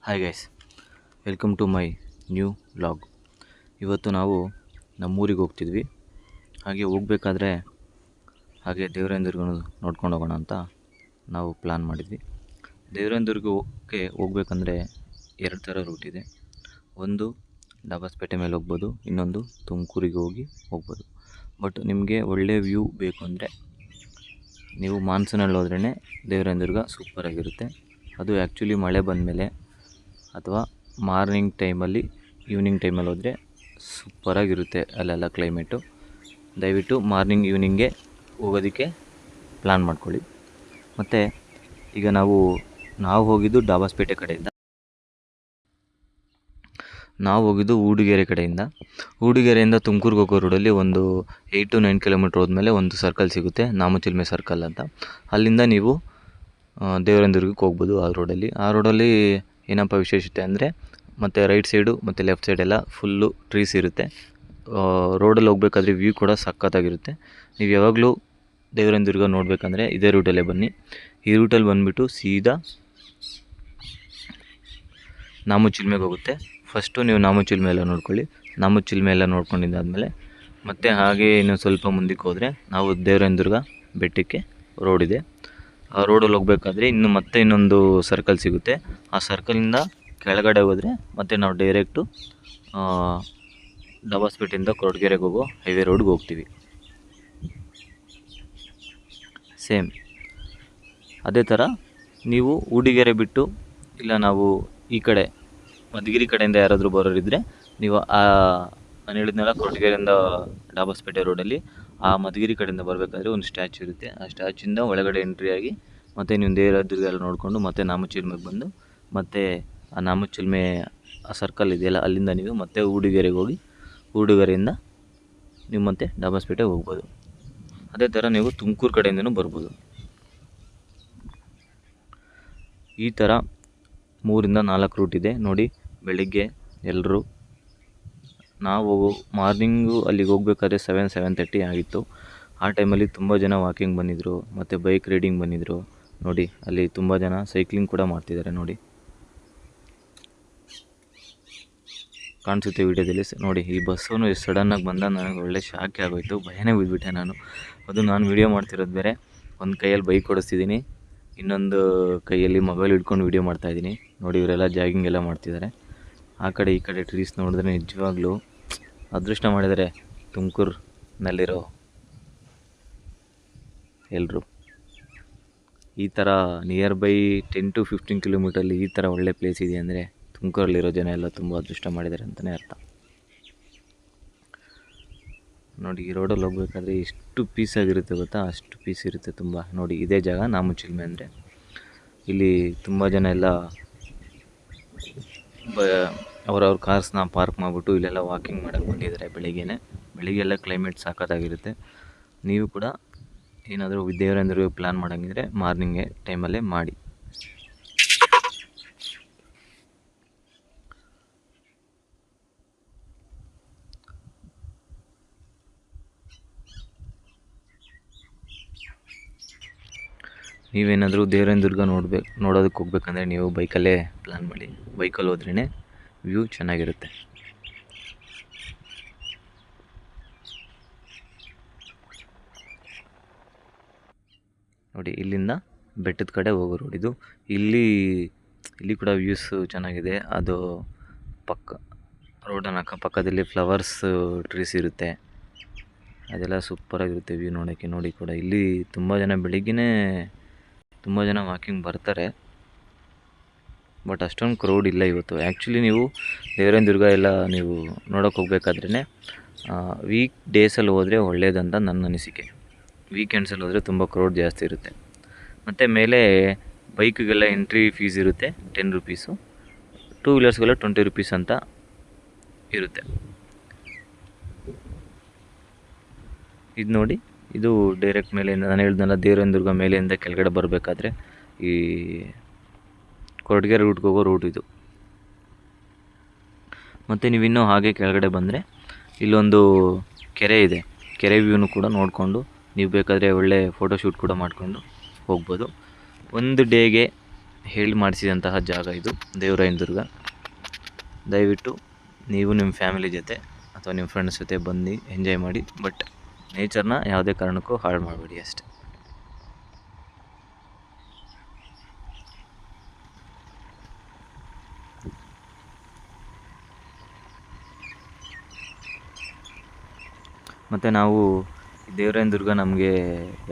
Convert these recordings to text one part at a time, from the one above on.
Hi guys, welcome to my new vlog. ಇವತ್ತು ನಾವು ನಮ್ಮೂರಿಗೆ ಹೋಗ್ತಿದ್ವಿ. ಹಾಗೆ ಹೋಗಬೇಕಾದ್ರೆ ದೇವರಾಯನದುರ್ಗ ನೋಡ್ಕೊಂಡು ಹೋಗೋಣ ಅಂತ ನಾವು ಪ್ಲ್ಯಾನ್ ಮಾಡಿದ್ವಿ. ದೇವರಾಯನದುರ್ಗಕ್ಕೆ ಹೋಗ್ಬೇಕಂದ್ರೆ ಎರಡು ಥರ ರೂಟ್ ಇದೆ. ಒಂದು ಡಾಬಸ್ಪೇಟೆ ಮೇಲೆ ಹೋಗ್ಬೋದು, ಇನ್ನೊಂದು ತುಮಕೂರಿಗೆ ಹೋಗ್ಬೋದು. ಬಟ್ ನಿಮಗೆ ಒಳ್ಳೆಯ ವ್ಯೂ ಬೇಕು ಅಂದರೆ ನೀವು ಮಾನ್ಸೂನಲ್ಲಿ ಹೋದ್ರೇ ದೇವರಾಯನದುರ್ಗ ಸೂಪರಾಗಿರುತ್ತೆ. ಅದು ಆ್ಯಕ್ಚುಲಿ ಮಳೆ ಬಂದಮೇಲೆ ಅಥವಾ ಮಾರ್ನಿಂಗ್ ಟೈಮಲ್ಲಿ, ಈವ್ನಿಂಗ್ ಟೈಮಲ್ಲಿ ಹೋದರೆ ಸೂಪರಾಗಿರುತ್ತೆ ಅಲ್ಲೆಲ್ಲ ಕ್ಲೈಮೇಟು. ದಯವಿಟ್ಟು ಮಾರ್ನಿಂಗ್ ಈವ್ನಿಂಗ್ಗೆ ಹೋಗೋದಕ್ಕೆ ಪ್ಲ್ಯಾನ್ ಮಾಡ್ಕೊಳ್ಳಿ. ಮತ್ತು ಈಗ ನಾವು ಹೋಗಿದ್ದು ಡಾಬಸ್ಪೇಟೆ ಕಡೆಯಿಂದ, ನಾವು ಹೋಗಿದ್ದು ಊಡಿಗೆರೆಯಿಂದ ತುಮಕೂರಿಗೆ ಹೋಗೋ ರೋಡಲ್ಲಿ ಒಂದು 8 to 9 ಕಿಲೋಮೀಟ್ರ್ ಹೋದ್ಮೇಲೆ ಒಂದು ಸರ್ಕಲ್ ಸಿಗುತ್ತೆ, ನಾಮಚಿಲ್ಮೆ ಸರ್ಕಲ್ ಅಂತ. ಅಲ್ಲಿಂದ ನೀವು ದೇವರಾಯನದುರ್ಗಕ್ಕೆ ಹೋಗ್ಬೋದು. ಆ ರೋಡಲ್ಲಿ ಏನಪ್ಪ ವಿಶೇಷತೆ ಅಂದರೆ, ಮತ್ತು ರೈಟ್ ಸೈಡು ಮತ್ತು ಲೆಫ್ಟ್ ಸೈಡೆಲ್ಲ ಫುಲ್ಲು ಟ್ರೀಸ್ ಇರುತ್ತೆ. ರೋಡಲ್ಲಿ ಹೋಗ್ಬೇಕಾದ್ರೆ ವ್ಯೂ ಕೂಡ ಸಖತ್ತಾಗಿರುತ್ತೆ. ನೀವು ಯಾವಾಗಲೂ ದೇವರಾಯನದುರ್ಗ ನೋಡಬೇಕಂದ್ರೆ ಇದೇ ರೂಟಲ್ಲೇ ಬನ್ನಿ. ಈ ರೂಟಲ್ಲಿ ಬಂದುಬಿಟ್ಟು ಸೀದಾ ನಾಮಚಿಲ್ಮೆಗೆ ಹೋಗುತ್ತೆ. ಫಸ್ಟು ನೀವು ನಾಮಚಿಲ್ಮೆ ಎಲ್ಲ ನೋಡ್ಕೊಳ್ಳಿ. ನಾಮಚಿಲ್ಮೆ ಎಲ್ಲ ನೋಡ್ಕೊಂಡಿದ್ದಾದಮೇಲೆ ಮತ್ತೆ ಹಾಗೆ ಇನ್ನು ಸ್ವಲ್ಪ ಮುಂದಕ್ಕೆ ಹೋದರೆ ನಾವು ದೇವರಾಯನದುರ್ಗ ಬೆಟ್ಟಕ್ಕೆ ರೋಡ್ ಇದೆ. ಆ ರೋಡಲ್ಲಿ ಹೋಗ್ಬೇಕಾದ್ರೆ ಇನ್ನೊಂದು ಸರ್ಕಲ್ ಸಿಗುತ್ತೆ. ಆ ಸರ್ಕಲಿಂದ ಕೆಳಗಡೆ ಹೋದರೆ ಮತ್ತೆ ನಾವು ಡೈರೆಕ್ಟು ಡಾಬಸ್ಪೇಟೆಯಿಂದ ಕೊರಟಗೆರೆಗೆ ಹೋಗೋ ಹೈವೇ ರೋಡ್ಗೆ ಹೋಗ್ತೀವಿ. ಸೇಮ್ ಅದೇ ಥರ ನೀವು ಊಡಿಗೆರೆ ಬಿಟ್ಟು, ಇಲ್ಲ ನಾವು ಈ ಕಡೆ ಮಧುಗಿರಿ ಕಡೆಯಿಂದ ಯಾರಾದರೂ ಬರೋರಿದ್ದರೆ ನೀವು ನಾನು ಹೇಳಿದ್ನಲ್ಲ ಕೊರಟಗೆರೆಯಿಂದ ಡಾಬಸ್ಪೇಟೆ ರೋಡಲ್ಲಿ ಆ ಮಧುಗಿರಿ ಕಡೆಯಿಂದ ಬರಬೇಕಾದ್ರೆ ಒಂದು ಸ್ಟ್ಯಾಚು ಇರುತ್ತೆ. ಆ ಸ್ಟ್ಯಾಚಿಂದ ಒಳಗಡೆ ಎಂಟ್ರಿ ಆಗಿ ಮತ್ತು ನೀವು ದೇವರಾಯನದುರ್ಗ ಎಲ್ಲ ನೋಡಿಕೊಂಡು ಮತ್ತೆ ನಾಮಚಿಲ್ಮೆಗೆ ಬಂದು ಮತ್ತೆ ಆ ನಾಮಚಿಲ್ಮೆ ಆ ಸರ್ಕಲ್ ಇದೆಯಲ್ಲ ಅಲ್ಲಿಂದ ನೀವು ಮತ್ತೆ ಊಡಿಗೆರೆಗೆ ಹೋಗಿ ಊಡಿಗೆರೆಯಿಂದ ನೀವು ಮತ್ತೆ ಡಾಬಸ್ಪೇಟೆಗೆ ಹೋಗ್ಬೋದು. ಅದೇ ಥರ ನೀವು ತುಮಕೂರು ಕಡೆಯಿಂದನೂ ಬರ್ಬೋದು. ಈ ಥರ 3 to 4 ರೂಟ್ ಇದೆ ನೋಡಿ. ಬೆಳಿಗ್ಗೆ ಎಲ್ಲರೂ ನಾವು ಮಾರ್ನಿಂಗು ಅಲ್ಲಿಗೆ ಹೋಗ್ಬೇಕಾದ್ರೆ 7:30 ಆಗಿತ್ತು. ಆ ಟೈಮಲ್ಲಿ ತುಂಬ ಜನ ವಾಕಿಂಗ್ ಬಂದಿದ್ದರು ಮತ್ತು ಬೈಕ್ ರೈಡಿಂಗ್ ಬಂದಿದ್ದರು ನೋಡಿ. ಅಲ್ಲಿ ತುಂಬ ಜನ ಸೈಕ್ಲಿಂಗ್ ಕೂಡ ಮಾಡ್ತಿದ್ದಾರೆ ನೋಡಿ, ಕಾಣಿಸುತ್ತೆ ವೀಡಿಯೋದಲ್ಲಿ ನೋಡಿ. ಈ ಬಸ್ಸು ಎಷ್ಟು ಸಡನ್ನಾಗಿ ಬಂದ, ನನಗೆ ಒಳ್ಳೆ ಶಾಕ್ ಆಗೋಯಿತು, ಭಯನೇ ಬಿದ್ದುಬಿಟ್ಟೆ ನಾನು. ನಾನು ವೀಡಿಯೋ ಮಾಡ್ತಿರೋದು ಬೇರೆ, ಒಂದು ಕೈಯಲ್ಲಿ ಬೈಕ್ ಓಡಿಸ್ತಿದ್ದೀನಿ, ಇನ್ನೊಂದು ಕೈಯಲ್ಲಿ ಮೊಬೈಲ್ ಹಿಡ್ಕೊಂಡು ವೀಡಿಯೋ ಮಾಡ್ತಾಯಿದ್ದೀನಿ ನೋಡಿ. ಇವರೆಲ್ಲ ಜಾಗಿಂಗ್ ಎಲ್ಲ ಮಾಡ್ತಿದ್ದಾರೆ. ಆ ಕಡೆ ಈ ಕಡೆ ಟ್ರೀಸ್ ನೋಡಿದ್ರೆ ನಿಜವಾಗ್ಲೂ ಅದೃಷ್ಟ ಮಾಡಿದ್ದಾರೆ ತುಮಕೂರಿನಲ್ಲಿರೋ ಎಲ್ಲರೂ. ಈ ಥರ ನಿಯರ್ ಬೈ 10 to 15 ಕಿಲೋಮೀಟ್ರಲ್ಲಿ ಈ ಥರ ಒಳ್ಳೆ ಪ್ಲೇಸ್ ಇದೆ ಅಂದರೆ ತುಮಕೂರಲ್ಲಿರೋ ಜನ ಎಲ್ಲ ತುಂಬ ಅದೃಷ್ಟ ಮಾಡಿದ್ದಾರೆ ಅಂತಲೇ ಅರ್ಥ ನೋಡಿ. ಈ ರೋಡಲ್ಲಿ ಹೋಗ್ಬೇಕಾದ್ರೆ ಎಷ್ಟು ಪೀಸಾಗಿರುತ್ತೆ ಗೊತ್ತಾ, ಅಷ್ಟು ಪೀಸ್ ಇರುತ್ತೆ ತುಂಬ ನೋಡಿ. ಇದೇ ಜಾಗ ನಾಮಚಿಲ್ಮೆ ಅಂದರೆ. ಇಲ್ಲಿ ತುಂಬ ಜನ ಎಲ್ಲ ಅವ್ರವ್ರ ಕಾರ್ಸ್ನ ಪಾರ್ಕ್ ಮಾಡಿಬಿಟ್ಟು ಇಲ್ಲೆಲ್ಲ ವಾಕಿಂಗ್ ಮಾಡೋಕ್ಕೆ ಬಂದಿದ್ದಾರೆ. ಬೆಳಿಗ್ಗೆಲ್ಲ ಕ್ಲೈಮೇಟ್ ಸಖತ್ತಾಗಿರುತ್ತೆ. ನೀವು ಕೂಡ ಏನಾದರೂ ದೇವರಾಯನದುರ್ಗ ಪ್ಲ್ಯಾನ್ ಮಾಡೋಂಗಿದ್ರೆ ಮಾರ್ನಿಂಗ್ ಟೈಮಲ್ಲೇ ಮಾಡಿ. ನೀವೇನಾದರೂ ದೇವರಾಯನದುರ್ಗ ನೋಡೋದಕ್ಕೆ ಹೋಗ್ಬೇಕಂದ್ರೆ ನೀವು ಬೈಕಲ್ಲೇ ಪ್ಲ್ಯಾನ್ ಮಾಡಿ. ಬೈಕಲ್ಲಿ ಹೋದ್ರೇ ವ್ಯೂ ಚೆನ್ನಾಗಿರುತ್ತೆ. ನೋಡಿ, ಇಲ್ಲಿಂದ ಬೆಟ್ಟದ ಕಡೆ ಹೋಗೋ ರೋಡ್ ಇದು. ಇಲ್ಲಿ ಕೂಡ ವ್ಯೂಸ್ ಚೆನ್ನಾಗಿದೆ. ಅದು ರೋಡನ್ನ ಅಕ್ಕಪಕ್ಕದಲ್ಲಿ ಫ್ಲವರ್ಸ್ ಟ್ರೀಸ್ ಇರುತ್ತೆ, ಅದೆಲ್ಲ ಸೂಪರಾಗಿರುತ್ತೆ ವ್ಯೂ ನೋಡೋಕ್ಕೆ. ನೋಡಿ ಕೂಡ ಇಲ್ಲಿ ತುಂಬ ಜನ ಬೆಳಿಗ್ಗೆನೇ ತುಂಬ ಜನ ವಾಕಿಂಗ್ ಬರ್ತಾರೆ, ಬಟ್ ಅಷ್ಟೊಂದು ಕ್ರೌಡ್ ಇಲ್ಲ ಇವತ್ತು. ಆ್ಯಕ್ಚುಲಿ ನೀವು ದೇವರಾಯನದುರ್ಗ ಎಲ್ಲ ನೀವು ನೋಡೋಕೆ ಹೋಗ್ಬೇಕಾದ್ರೇ ವೀಕ್ ಡೇಸಲ್ಲಿ ಹೋದರೆ ಒಳ್ಳೆಯದಂತ ನನ್ನ ಅನಿಸಿಕೆ. ವೀಕೆಂಡ್ಸಲ್ಲಿ ಹೋದರೆ ತುಂಬ ಕ್ರೌಡ್ ಜಾಸ್ತಿ ಇರುತ್ತೆ. ಮತ್ತು ಮೇಲೆ ಬೈಕಿಗೆಲ್ಲ ಎಂಟ್ರಿ ಫೀಸ್ ಇರುತ್ತೆ 10 ರೂಪೀಸು, 2 ವೀಲರ್ಸ್ಗೆಲ್ಲ 20 ರೂಪೀಸ್ ಅಂತ ಇರುತ್ತೆ. ಇದು ನೋಡಿ, ಇದು ಡೈರೆಕ್ಟ್ ಮೇಲೆಯಿಂದ, ನಾನು ಹೇಳಿದ್ನಲ್ಲ ದೇವರಾಯನದುರ್ಗ ಮೇಲೆಯಿಂದ ಕೆಳಗಡೆ ಬರಬೇಕಾದ್ರೆ ಈ ಕೊರಟಗೆರೆ ರೂಟ್ಗೆ ಹೋಗೋ ರೂಟ್ ಇದು. ಮತ್ತು ನೀವಿನ್ನೂ ಹಾಗೆ ಕೆಳಗಡೆ ಬಂದರೆ ಇಲ್ಲೊಂದು ಕೆರೆ ಇದೆ. ಕೆರೆ ವ್ಯೂನು ಕೂಡ ನೋಡಿಕೊಂಡು ನೀವು ಬೇಕಾದರೆ ಒಳ್ಳೆ ಫೋಟೋಶೂಟ್ ಕೂಡ ಮಾಡಿಕೊಂಡು ಹೋಗ್ಬೋದು. ಒಂದು ಡೇಗೆ ಹೇಳಿ ಮಾಡಿಸಿದಂತಹ ಜಾಗ ಇದು ದೇವರಾಯನ ದುರ್ಗ. ದಯವಿಟ್ಟು ನೀವು ನಿಮ್ಮ ಫ್ಯಾಮಿಲಿ ಜೊತೆ ಅಥವಾ ನಿಮ್ಮ ಫ್ರೆಂಡ್ಸ್ ಜೊತೆ ಬನ್ನಿ, ಎಂಜಾಯ್ ಮಾಡಿ. ಬಟ್ ನೇಚರ್ನ ಯಾವುದೇ ಕಾರಣಕ್ಕೂ ಹಾಳು ಮಾಡಬೇಡಿ ಅಷ್ಟೆ. ಮತ್ತು ನಾವು ದೇವರಾಯನ ದುರ್ಗ ನಮಗೆ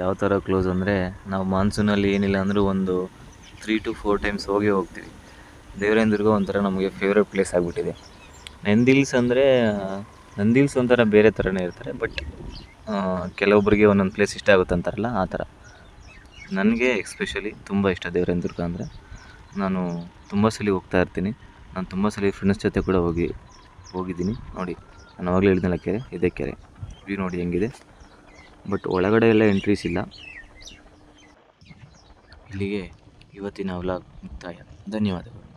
ಯಾವ ಥರ ಕ್ಲೋಸ್ ಅಂದರೆ, ನಾವು ಮಾನ್ಸೂನಲ್ಲಿ ಏನಿಲ್ಲ ಅಂದರೂ ಒಂದು 3 to 4 ಟೈಮ್ಸ್ ಹೋಗ್ತೀವಿ. ದೇವರಾಯನ ದುರ್ಗ ಒಂಥರ ನಮಗೆ ಫೇವ್ರೇಟ್ ಪ್ಲೇಸ್ ಆಗಿಬಿಟ್ಟಿದೆ. ನಂದಿ ಹಿಲ್ಸ್ ಒಂಥರ ಬೇರೆ ಥರನೇ ಇರ್ತಾರೆ. ಬಟ್ ಕೆಲವೊಬ್ಬರಿಗೆ ಒಂದೊಂದು ಪ್ಲೇಸ್ ಇಷ್ಟ ಆಗುತ್ತೆ ಅಂತಾರಲ್ಲ, ಆ ಥರ ನನಗೆ ಎಸ್ಪೆಷಲಿ ತುಂಬ ಇಷ್ಟ ದೇವರಾಯನ ದುರ್ಗ ಅಂದರೆ. ನಾನು ತುಂಬ ಸಲ ಹೋಗ್ತಾ ಇರ್ತೀನಿ. ನಾನು ತುಂಬ ಸಲ ಫ್ರೆಂಡ್ಸ್ ಜೊತೆ ಕೂಡ ಹೋಗಿದ್ದೀನಿ. ನೋಡಿ, ನಾನು ಆವಾಗಲೇ ಹೇಳಿದ್ನಲ್ಲ ಕೆರೆ, ಇದೇ ಕೆರೆ. ವ್ಯೂ ನೋಡಿ ಹೆಂಗಿದೆ. ಬಟ್ ಒಳಗಡೆ ಎಲ್ಲ ಎಂಟ್ರೀಸ್ ಇಲ್ಲ. ಇಲ್ಲಿಗೆ ಇವತ್ತಿನ ವ್ಲಾಗ್ ಮುಕ್ತಾಯ. ಧನ್ಯವಾದಗಳು.